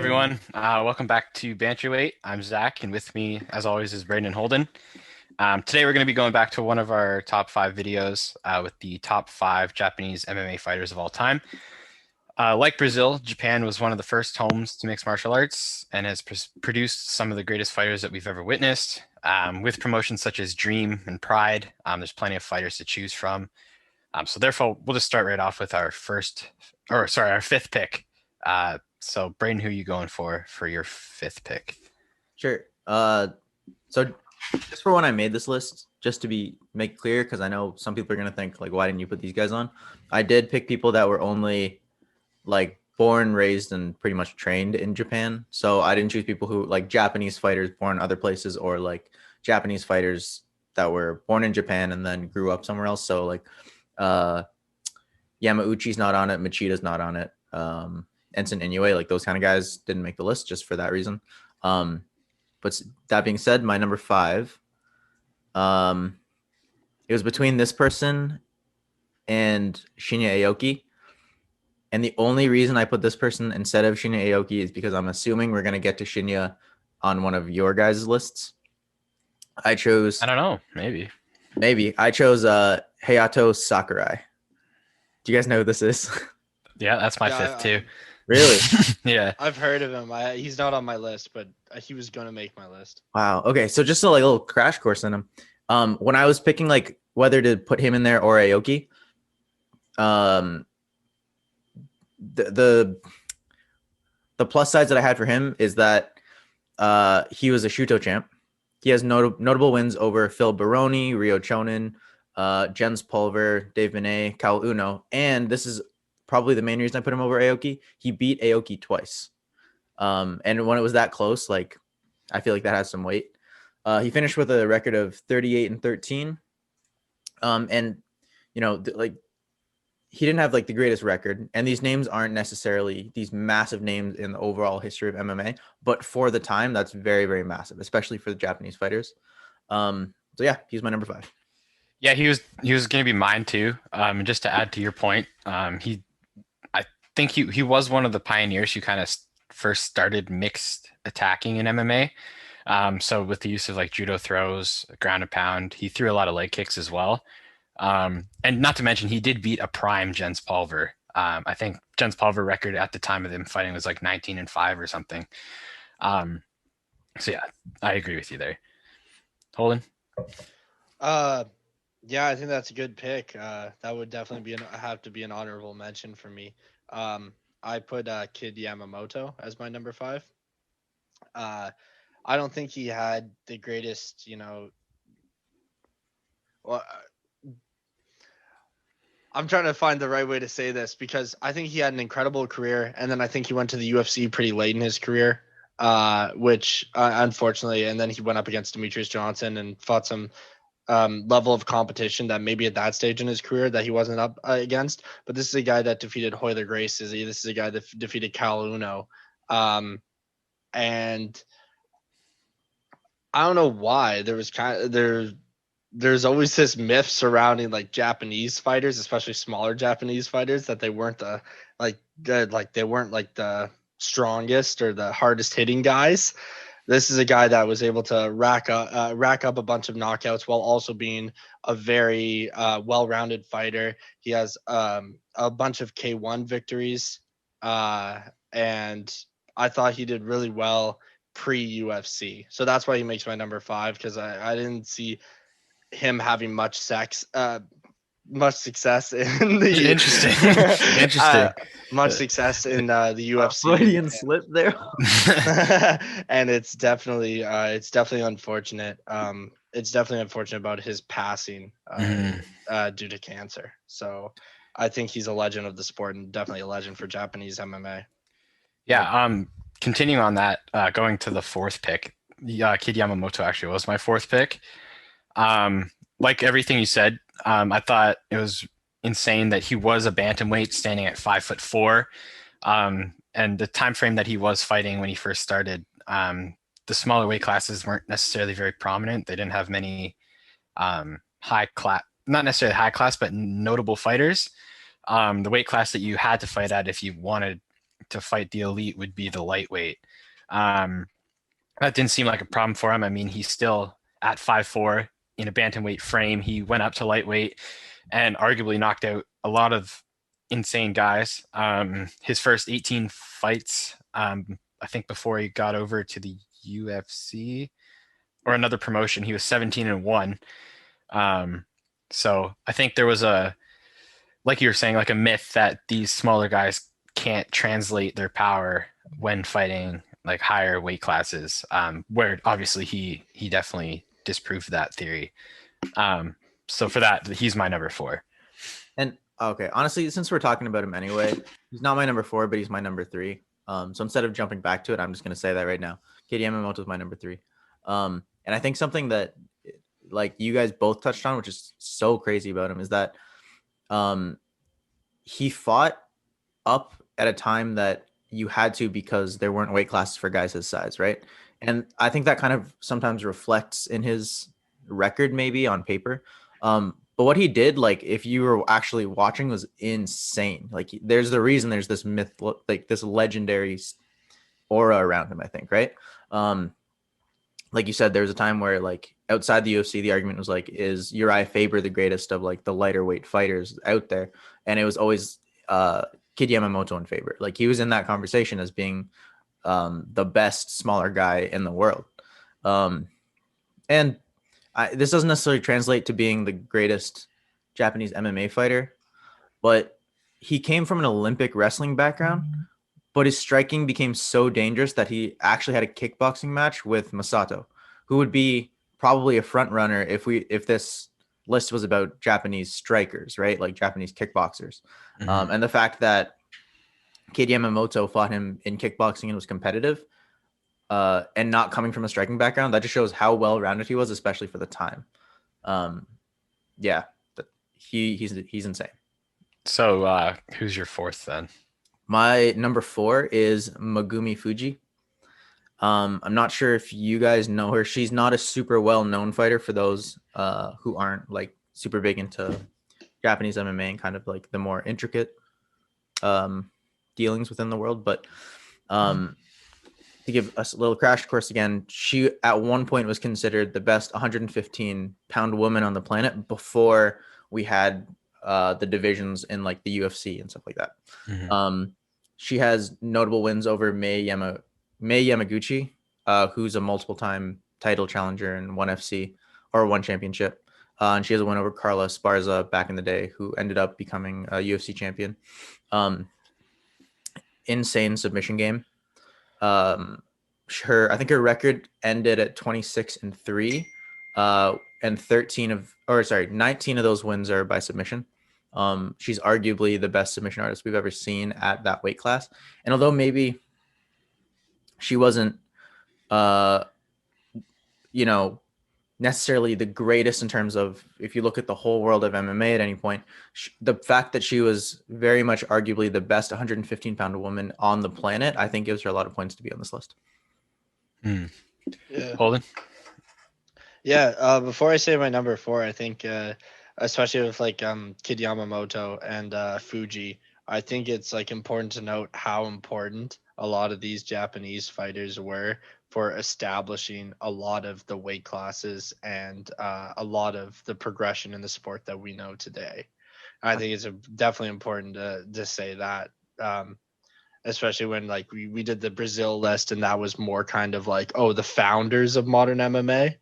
everyone. Welcome back to Banterweight. I'm Zach, and with me, as always, is Braden and Holden. Today, we're going to be going back to one of our top five videos with the top five Japanese MMA fighters of all time. Like Brazil, Japan was one of the first homes to mixed martial arts and has produced some of the greatest fighters that we've ever witnessed. With promotions such as Dream and Pride, there's plenty of fighters to choose from. So therefore, we'll just start right off with our fifth pick. So Braden, who are you going for your fifth pick? Sure. So just for when I made this list, just to make clear, because I know some people are gonna think like, why didn't you put these guys on? I did pick people that were only like born, raised, and pretty much trained in Japan. So I didn't choose people who like Japanese fighters born other places or like Japanese fighters that were born in Japan and then grew up somewhere else. So like Yamauchi's not on it, Machida's not on it. Ensign Inoue, like those kind of guys didn't make the list just for that reason. But that being said, my number five, it was between this person and Shinya Aoki. And the only reason I put this person instead of Shinya Aoki is because I'm assuming we're going to get to Shinya on one of your guys' lists. I don't know, maybe. I chose Hayato Sakurai. Do you guys know who this is? Yeah, that's my fifth too. Really? Yeah. I've heard of him. He's not on my list, but he was going to make my list. Wow. Okay. So just a little crash course in him. When I was picking like whether to put him in there or Aoki, the plus sides that I had for him is that he was a Shuto champ. He has notable wins over Phil Baroni, Ryo Chonin, Jens Pulver, Dave Benet, Kyle Uno, and this is probably the main reason I put him over Aoki. He beat Aoki twice. And when it was that close, like I feel like that has some weight. He finished with a record of 38-13. And you know, like he didn't have like the greatest record, and these names aren't necessarily these massive names in the overall history of MMA, but for the time, that's very, very massive, especially for the Japanese fighters. So yeah, he's my number five. Yeah, he was going to be mine too. Just to add to your point, I think he was one of the pioneers who kind of first started mixed attacking in MMA. So with the use of like judo throws, ground and pound, he threw a lot of leg kicks as well. And not to mention, he did beat a prime Jens Pulver. I think Jens Pulver record at the time of him fighting was like 19-5 or something. So yeah, I agree with you there. Holden? Yeah, I think that's a good pick. That would definitely have to be an honorable mention for me. I put Kid Yamamoto as my number five. I don't think he had the greatest, well, I'm trying to find the right way to say this because I think he had an incredible career, and then I think he went to the UFC pretty late in his career, which unfortunately, and then he went up against Demetrius Johnson and fought some level of competition that maybe at that stage in his career that he wasn't up against. But this is a guy that defeated Royler Gracie. This is a guy that defeated Cal Uno. And I don't know why there's always this myth surrounding like Japanese fighters, especially smaller Japanese fighters, that they weren't they weren't like the strongest or the hardest hitting guys. This is a guy that was able to rack up a bunch of knockouts while also being a very well-rounded fighter. He has a bunch of K1 victories, and I thought he did really well pre-UFC. So that's why he makes my number five, because I didn't see him having much success in the much success in the UFC. Freudian slip there. And it's definitely unfortunate. It's definitely unfortunate about his passing due to cancer. So I think he's a legend of the sport and definitely a legend for Japanese MMA. Yeah. Continuing on that, going to the fourth pick, Kid Yamamoto actually was my fourth pick. Like everything you said, I thought it was insane that he was a bantamweight standing at 5'4". And the time frame that he was fighting when he first started, the smaller weight classes weren't necessarily very prominent. They didn't have many high class, not necessarily high class, but notable fighters. The weight class that you had to fight at if you wanted to fight the elite would be the lightweight. Um, that didn't seem like a problem for him. I mean, he's still at 5'4" in a bantamweight frame. He went up to lightweight and arguably knocked out a lot of insane guys. His first 18 fights, I think before he got over to the UFC or another promotion, he was 17-1. So I think there was like you were saying, like a myth that these smaller guys can't translate their power when fighting like higher weight classes. Where obviously he definitely disproved that theory. So for that, he's my number 4. And okay, honestly, since we're talking about him anyway, he's not my number 4, but he's my number 3. So instead of jumping back to it, I'm just gonna say that right now. Katie Yamamoto is my number 3. And I think something that like you guys both touched on, which is so crazy about him, is that he fought up at a time that you had to because there weren't weight classes for guys his size, right? And I think that kind of sometimes reflects in his record, maybe on paper. But what he did, like if you were actually watching, was insane. Like there's the reason there's this myth, like this legendary aura around him, I think, right? Like you said, there was a time where like outside the UFC, the argument was like, is Uriah Faber the greatest of like the lighter weight fighters out there? And it was always Kid Yamamoto in Faber. Like he was in that conversation as being the best smaller guy in the world. And this doesn't necessarily translate to being the greatest Japanese MMA fighter, but he came from an Olympic wrestling background, but his striking became so dangerous that he actually had a kickboxing match with Masato, who would be probably a front runner if this list was about Japanese strikers, right? Like Japanese kickboxers. Mm-hmm. And the fact that Kid Yamamoto fought him in kickboxing and was competitive, and not coming from a striking background, that just shows how well-rounded he was, especially for the time. Yeah, he's insane. So who's your 4th then? My number 4 is Megumi Fuji. I'm not sure if you guys know her. She's not a super well-known fighter for those who aren't like super big into Japanese MMA and kind of like the more intricate dealings within the world. But to give us a little crash course again, she at one point was considered the best 115-pound woman on the planet before we had the divisions in like the UFC and stuff like that. Mm-hmm. She has notable wins over Mei Yamaguchi, who's a multiple-time title challenger in one FC or one championship. And she has a win over Carla Esparza back in the day, who ended up becoming a UFC champion. Insane submission game. I think her record ended at 26-3, and 19 of those wins are by submission. She's arguably the best submission artist we've ever seen at that weight class. And although maybe she wasn't, necessarily the greatest in terms of, if you look at the whole world of MMA at any point, the fact that she was very much arguably the best 115-pound woman on the planet, I think gives her a lot of points to be on this list. Yeah. Holden? Yeah, before I say my number 4, I think especially with like Kid Yamamoto and Fuji, I think it's like important to note how important a lot of these Japanese fighters were for establishing a lot of the weight classes and a lot of the progression in the sport that we know today. I think it's definitely important to say that, especially when like we did the Brazil list, and that was more kind of like, oh, the founders of modern MMA,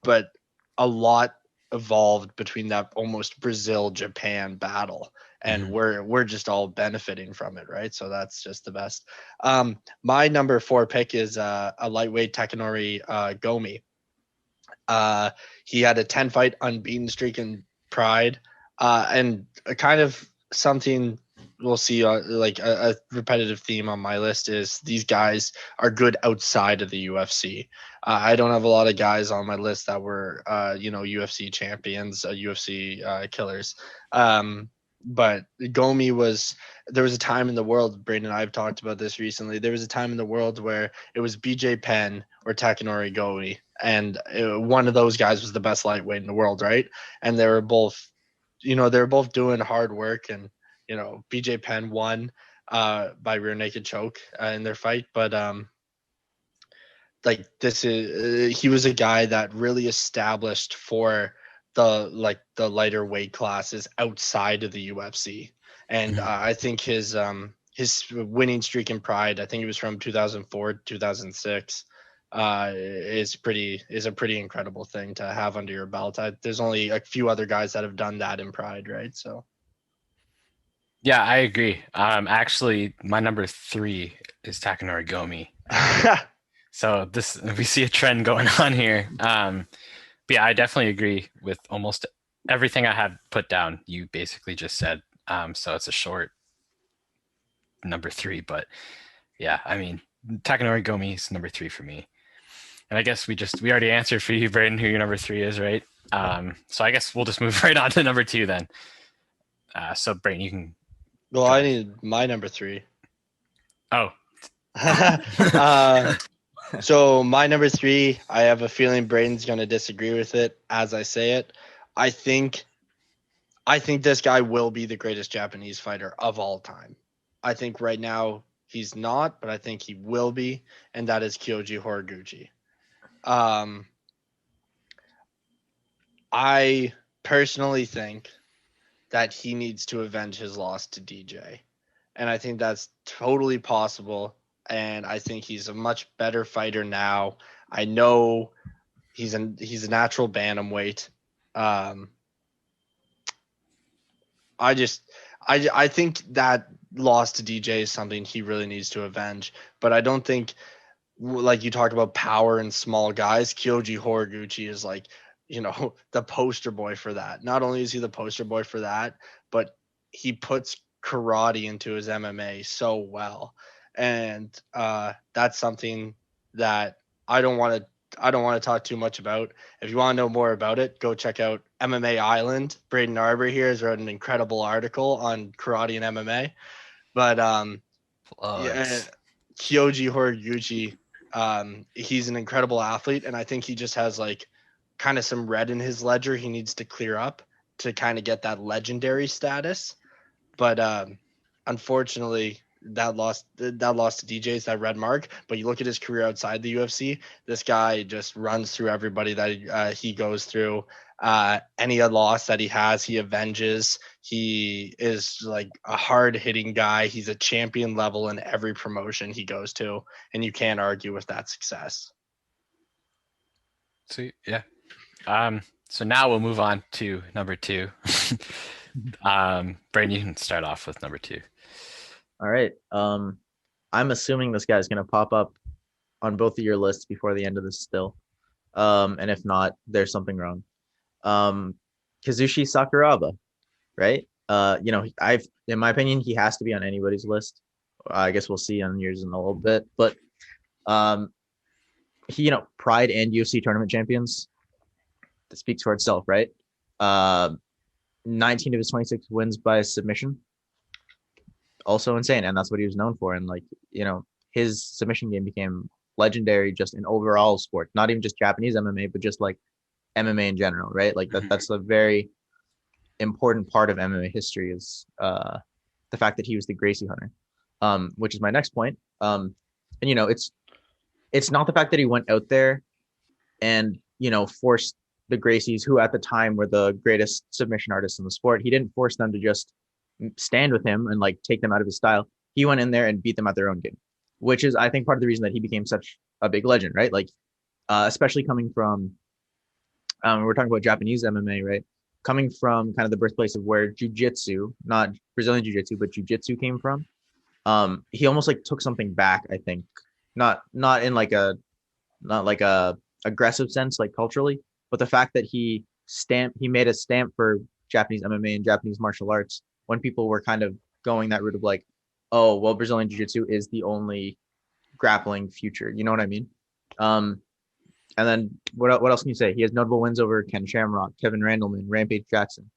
but a lot evolved between that almost Brazil-Japan battle, and we're just all benefiting from it, right? So that's just the best. My number 4 pick is a lightweight, Takanori Gomi. He had a 10-fight unbeaten streak in Pride, and a kind of something we'll see, like a repetitive theme on my list is these guys are good outside of the UFC. I don't have a lot of guys on my list that were, UFC champions, UFC killers. But Gomi there was a time in the world, Brandon and I have talked about this recently, there was a time in the world where it was BJ Penn or Takanori Gomi, and one of those guys was the best lightweight in the world, right? And they were both doing hard work, and BJ Penn won by rear naked choke in their fight. But like this is he was a guy that really established for the lighter weight classes outside of the UFC. And I think his winning streak in Pride, I think it was from 2004 to 2006, is a pretty incredible thing to have under your belt. There's only a few other guys that have done that in Pride, right? So Yeah, I agree. Actually, my number 3 is Takanori Gomi. So we see a trend going on here. But yeah, I definitely agree with almost everything I had put down. You basically just said. So it's a short number 3, but yeah, I mean, Takanori Gomi is number 3 for me. And I guess we already answered for you, Braden, who your number 3 is, right? So I guess we'll just move right on to number 2 then. So Braden, you can. Well, I need my number 3. Oh. So my number 3, I have a feeling Braden's going to disagree with it as I say it. I think this guy will be the greatest Japanese fighter of all time. I think right now he's not, but I think he will be, and that is Kyoji Horiguchi. I personally think that he needs to avenge his loss to DJ. And I think that's totally possible. And I think he's a much better fighter now. I know he's a natural bantamweight. I think that loss to DJ is something he really needs to avenge. But I don't think, like you talked about power and small guys, Kyoji Horiguchi is like, the poster boy for that. Not only is he the poster boy for that, but he puts karate into his MMA so well. And that's something that I don't want to talk too much about. If you want to know more about it, go check out MMA Island. Braden Arbor here has wrote an incredible article on karate and MMA. But yeah, Kyoji Horiguchi, he's an incredible athlete, and I think he just has like kind of some red in his ledger he needs to clear up to kind of get that legendary status. But unfortunately, that loss to DJ is that red mark. But you look at his career outside the UFC, this guy just runs through everybody that he goes through. Any loss that he has, he avenges. He is like a hard-hitting guy. He's a champion level in every promotion he goes to, and you can't argue with that success. Sweet, yeah. So now we'll move on to number 2. Braden, you can start off with number 2. All right. I'm assuming this guy's gonna pop up on both of your lists before the end of this still. And if not, there's something wrong. Kazushi Sakuraba, right? In my opinion, he has to be on anybody's list. I guess we'll see on yours in a little bit. But he, Pride and UFC tournament champions. That speaks for itself, right? 19 of his 26 wins by submission. Also insane, and that's what he was known for. And his submission game became legendary just in overall sport, not even just Japanese MMA, but just like MMA in general, right? Like that's a very important part of MMA history is the fact that he was the Gracie hunter, which is my next point. And it's not the fact that he went out there and forced the Gracies, who at the time were the greatest submission artists in the sport. He didn't force them to just stand with him and take them out of his style. He went in there and beat them at their own game, which is, I think, part of the reason that he became such a big legend, right? Especially coming from, we're talking about Japanese MMA, right? Coming from kind of the birthplace of where jiu-jitsu, not Brazilian jiu-jitsu, but jiu-jitsu came from. He almost took something back, I think, not in a aggressive sense, culturally, but the fact that he made a stamp for Japanese MMA and Japanese martial arts when people were kind of going that route of oh, well, Brazilian Jiu-Jitsu is the only grappling future. You know what I mean? And then what else can you say? He has notable wins over Ken Shamrock, Kevin Randleman, Rampage Jackson,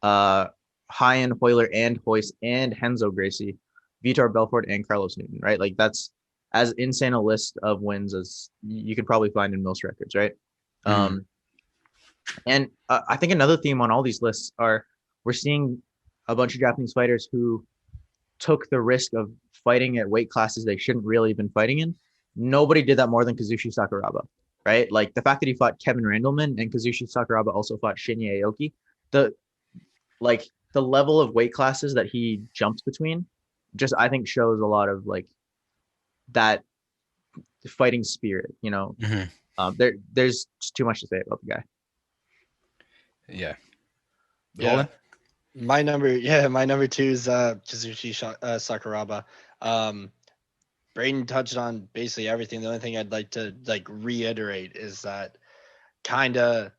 Hyan, Hoyler, and Hoist, and Henzo Gracie, Vitor Belfort, and Carlos Newton, right? That's as insane a list of wins as you could probably find in most records, right? Mm-hmm. And I think another theme on all these lists are we're seeing a bunch of Japanese fighters who took the risk of fighting at weight classes they shouldn't really have been fighting in. Nobody did that more than Kazushi Sakuraba, right? Like the fact that he fought Kevin Randleman and Kazushi Sakuraba also fought Shinya Aoki, the like the level of weight classes that he jumps between just I think shows a lot of like that fighting spirit, you know. Mm-hmm. There's just too much to say about the guy. Yeah. Yeah. Holden? My number two is Kazushi Sakuraba. Braden touched on basically everything. The only thing I'd like to like reiterate is that kind of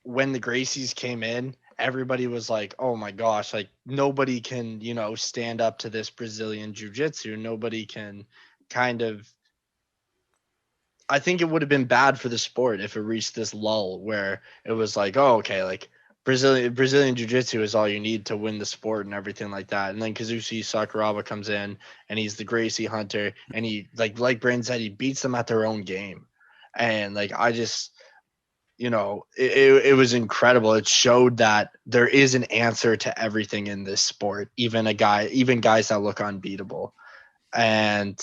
when the Gracies came in, everybody was like, "Oh my gosh, like nobody can, stand up to this Brazilian jiu-jitsu. Nobody can kind of." I think it would have been bad for the sport if it reached this lull where it was like, "Oh, okay, like Brazilian jiu-jitsu is all you need to win the sport and everything like that." And then Kazushi Sakuraba comes in and he's the Gracie hunter and he like Brandon said, he beats them at their own game. And like I just it was incredible. It showed that there is an answer to everything in this sport, even guys that look unbeatable. And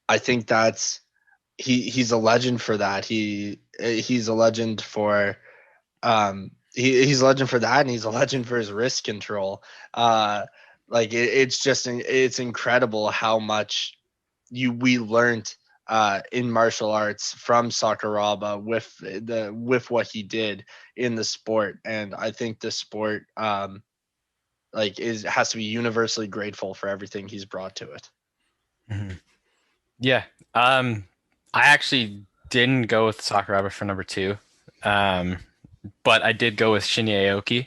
I think he's a legend for that. He's a legend for he's a legend for that, and he's a legend for his wrist control. It's incredible how much we learned in martial arts from Sakuraba with what he did in the sport. And I think the sport has to be universally grateful for everything he's brought to it. Mm-hmm. Yeah. I actually didn't go with Sakuraba for number 2. But I did go with Shinya Aoki.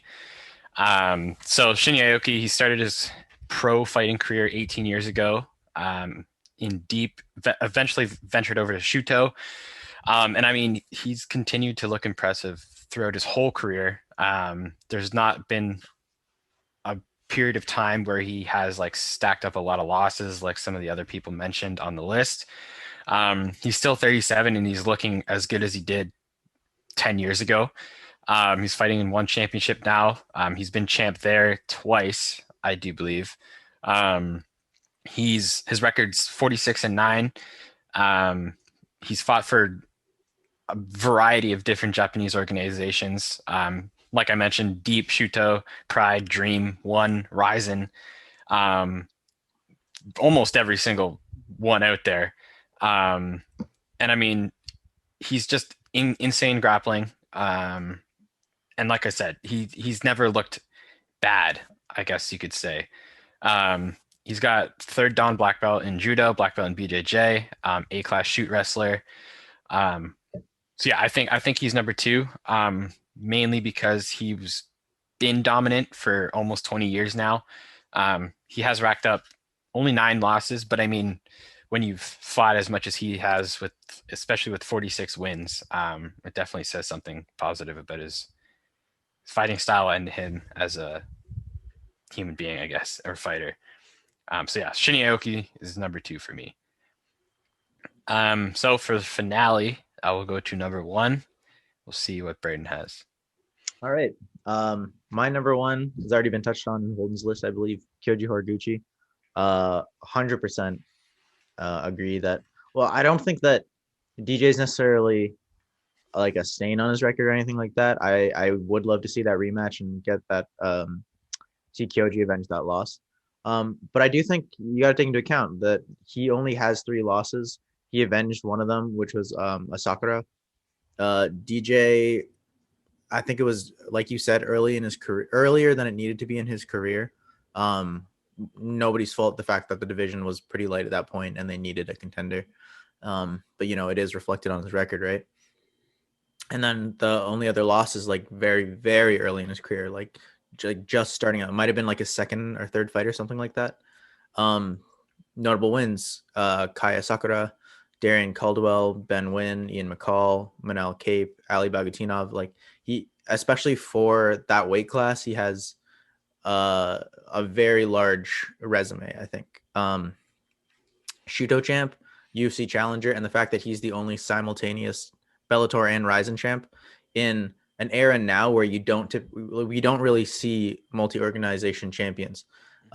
So Shinya Aoki, he started his pro fighting career 18 years ago. Eventually ventured over to Shuto. And I mean, he's continued to look impressive throughout his whole career. There's not been a period of time where he has like stacked up a lot of losses, like some of the other people mentioned on the list. He's still 37 and he's looking as good as he did 10 years ago. He's fighting in one championship now. He's been champ there twice, I do believe. His record's 46-9. He's fought for a variety of different Japanese organizations. Like I mentioned, Deep, Shuto, Pride, Dream, One, Ryzen, almost every single one out there. And I mean, he's just insane grappling. And like I said, he's never looked bad, I guess you could say. He's got 3rd Dan black belt in judo, black belt in BJJ, A-class shoot wrestler. So yeah, I think he's number 2, mainly because he's been dominant for almost 20 years now. He has racked up only 9 losses, but I mean, when you've fought as much as he has, especially with 46 wins, it definitely says something positive about his fighting style and him as a human being, I guess, or fighter. So yeah, Shinya Aoki is number 2 for me. So for the finale, I will go to number 1. We'll see what Braden has. All right. My number 1 has already been touched on in Holden's list, I believe. Kyoji Horiguchi. 100% agree that. Well, I don't think that DJ is necessarily like a stain on his record or anything like that. I would love to see that rematch and get that see Kyoji avenge that loss. But I do think you got to take into account that he only has 3 losses. He avenged one of them, which was a Sakura. DJ, I think it was like you said early in his career, earlier than it needed to be in his career. Nobody's fault the fact that the division was pretty light at that point and they needed a contender. But it is reflected on his record, right? And then the only other loss is like very, very early in his career, like just starting out. It might have been like his 2nd or 3rd fight or something like that. Notable wins: Kaya Sakura, Darian Caldwell, Ben Wynn, Ian McCall, Manel Cape, Ali Bagutinov. Like he, especially for that weight class, he has a very large resume, I think. Shuto champ, UFC challenger, and the fact that he's the only simultaneous Bellator and Ryzen champ in an era now where we don't really see multi-organization champions.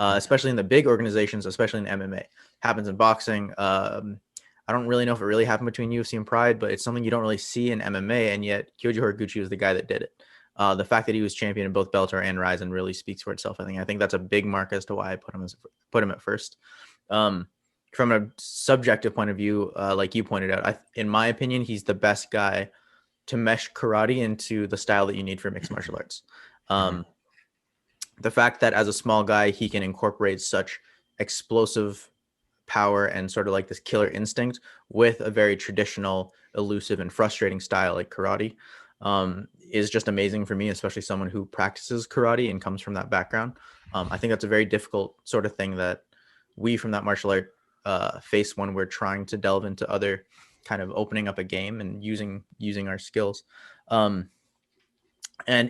especially in the big organizations, especially in MMA. Happens in boxing. I don't really know if it really happened between UFC and Pride, but it's something you don't really see in MMA, and yet Kyoji Horiguchi was the guy that did it. The fact that he was champion in both Bellator and Rizin really speaks for itself. I think that's a big mark as to why I put him at first. From a subjective point of view, like you pointed out, in my opinion, he's the best guy to mesh karate into the style that you need for mixed martial arts. The fact that as a small guy, he can incorporate such explosive power and sort of like this killer instinct with a very traditional, elusive, and frustrating style like karate is just amazing for me, especially someone who practices karate and comes from that background. I think that's a very difficult sort of thing that we from that martial art face when we're trying to delve into other kind of opening up a game and using our skills. And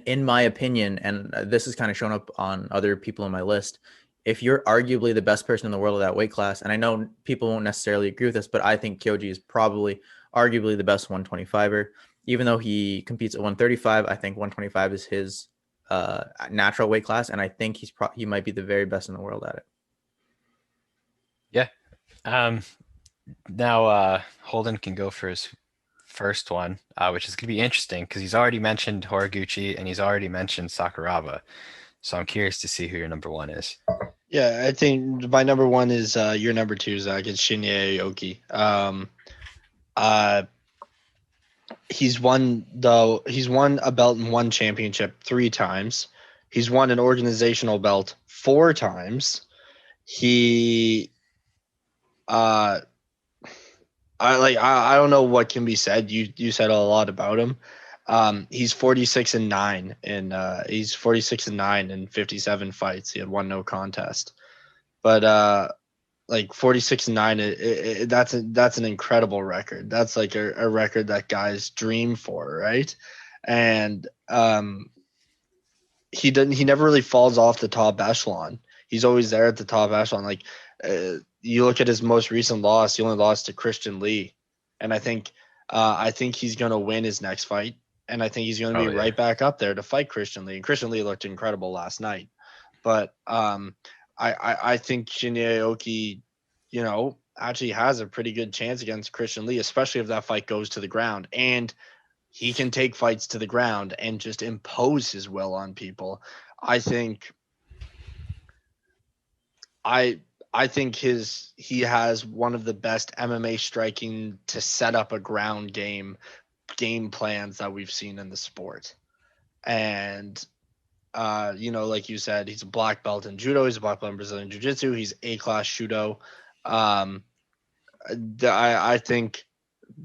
in my opinion, and this has kind of shown up on other people on my list, if you're arguably the best person in the world of that weight class, and I know people won't necessarily agree with this, but I think Kyoji is probably arguably the best 125er. Even though he competes at 135, I think 125 is his natural weight class, and I think he might be the very best in the world at it. Yeah. Now Holden can go for his first one, which is going to be interesting because he's already mentioned Horiguchi and he's already mentioned Sakuraba. So I'm curious to see who your number one is. Yeah, I think my number one is your number two, Zach. It's Shinya Aoki. He's won a belt and one championship 3 times. He's won an organizational belt 4 times. He I don't know what can be said. You said a lot about him. He's 46-9 in 57 fights. He had 1 no contest. But 46-9, that's an incredible record. That's like a record that guys dream for, right? And he never really falls off the top echelon. He's always there at the top echelon. You look at his most recent loss, he only lost to Christian Lee. And I think he's going to win his next fight. And I think he's going to be right back up there to fight Christian Lee. And Christian Lee looked incredible last night. But I think Shinya Aoki, actually has a pretty good chance against Christian Lee, especially if that fight goes to the ground. And he can take fights to the ground and just impose his will on people. I think he has one of the best MMA striking to set up a ground game plans that we've seen in the sport. And like you said, he's a black belt in judo, he's a black belt in Brazilian jiu-jitsu, he's A-class judo. I think,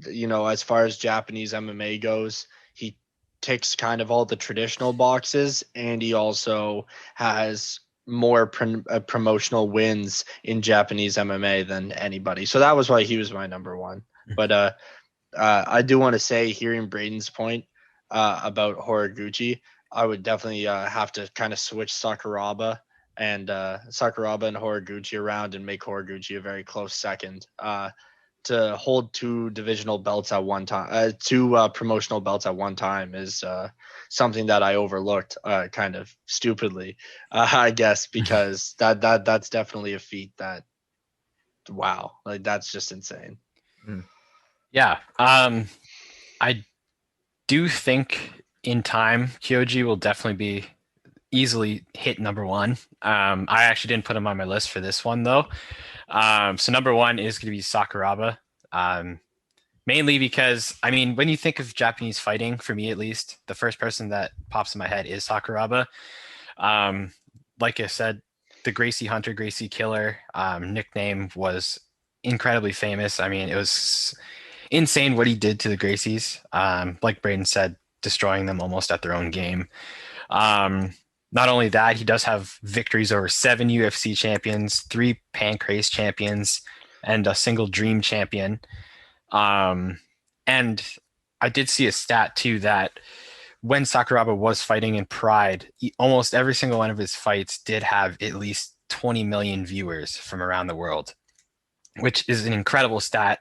as far as Japanese MMA goes, he ticks kind of all the traditional boxes, and he also has more promotional wins in Japanese MMA than anybody. So that was why he was my number one. But I do want to say, hearing Braden's point about Horiguchi, I would definitely have to kind of switch Sakuraba and Horiguchi around and make Horiguchi a very close second. To hold 2 divisional belts at one time, 2 promotional belts at one time is something that I overlooked kind of stupidly, I guess, because that's definitely a feat that, wow, that's just insane. Yeah. I do think in time, Kyoji will definitely be easily hit number one. I actually didn't put him on my list for this one though. So number one is going to be Sakuraba. Mainly because, when you think of Japanese fighting, for me at least, the first person that pops in my head is Sakuraba. Like I said, the Gracie Hunter, Gracie Killer nickname was incredibly famous. It was insane what he did to the Gracies. Like Braden said, destroying them almost at their own game. Not only that, he does have victories over 7 UFC champions, 3 Pancrase champions, and a single Dream champion. And I did see a stat too that when Sakuraba was fighting in Pride, almost every single one of his fights did have at least 20 million viewers from around the world, which is an incredible stat.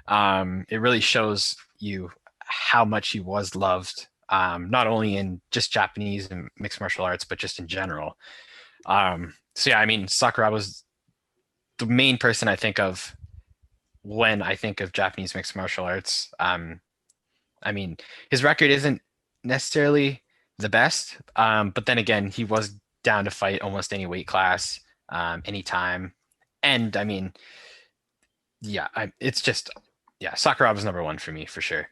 It really shows you how much he was loved, not only in just Japanese and mixed martial arts, but just in general. So yeah, I mean, Sakuraba was the main person I think of when I think of Japanese mixed martial arts. I mean, his record isn't necessarily the best, but then again, he was down to fight almost any weight class, anytime. And I mean, yeah, it's just, yeah, Sakuraba's number one for me for sure.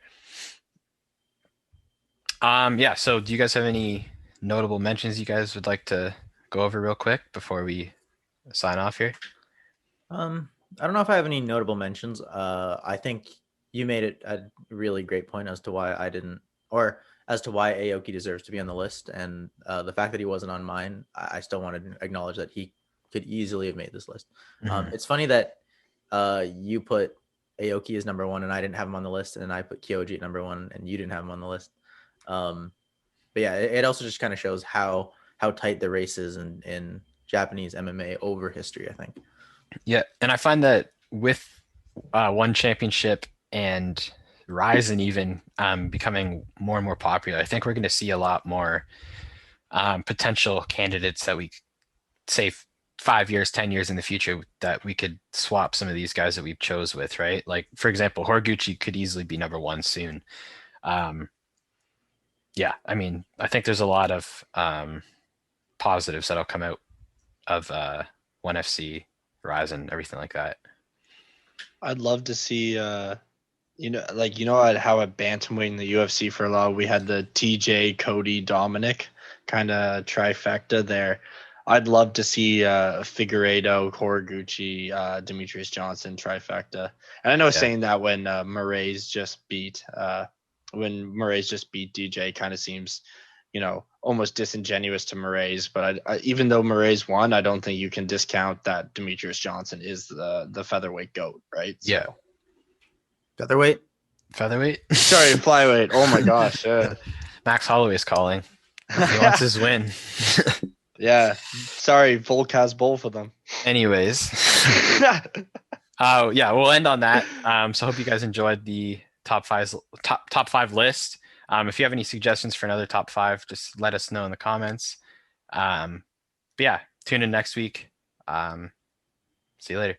Yeah, so do you guys have any notable mentions you guys would like to go over real quick before we sign off here? I don't know if I have any notable mentions. I think you made it a really great point as to why I didn't, or as to why Aoki deserves to be on the list, and the fact that he wasn't on mine, I still wanted to acknowledge that he could easily have made this list. Mhm. It's funny that you put Aoki as number one, and I didn't have him on the list, and I put Kyoji at number one, and you didn't have him on the list. But yeah, it also just kind of shows how tight the race is in Japanese MMA over history, I think. Yeah, and I find that with one championship and Ryzen even becoming more and more popular, I think we're going to see a lot more potential candidates that we say 5 years, 10 years in the future that we could swap some of these guys that we've chose with, right? Like for example, Horiguchi could easily be number one soon. Um, yeah, I mean, I think there's a lot of positives that'll come out of One FC, Ryzen, everything like that. I'd love to see how at bantamweight in the UFC for a while we had the TJ, Cody, Dominic kind of trifecta there. I'd love to see Figueiredo, Horiguchi, Demetrius Johnson trifecta. And I know Yeah. saying that when Moraes just beat DJ kind of seems, almost disingenuous to Moraes. But even though Moraes won, I don't think you can discount that Demetrius Johnson is the featherweight GOAT, right? Yeah. So. Featherweight. Featherweight? Sorry, flyweight. Oh my gosh. Max Holloway's calling. He wants his win. Yeah. Sorry, Volk has both of them. Anyways. Yeah, we'll end on that. So I hope you guys enjoyed the top five list. If you have any suggestions for another top five, just let us know in the comments. But yeah, tune in next week. See you later.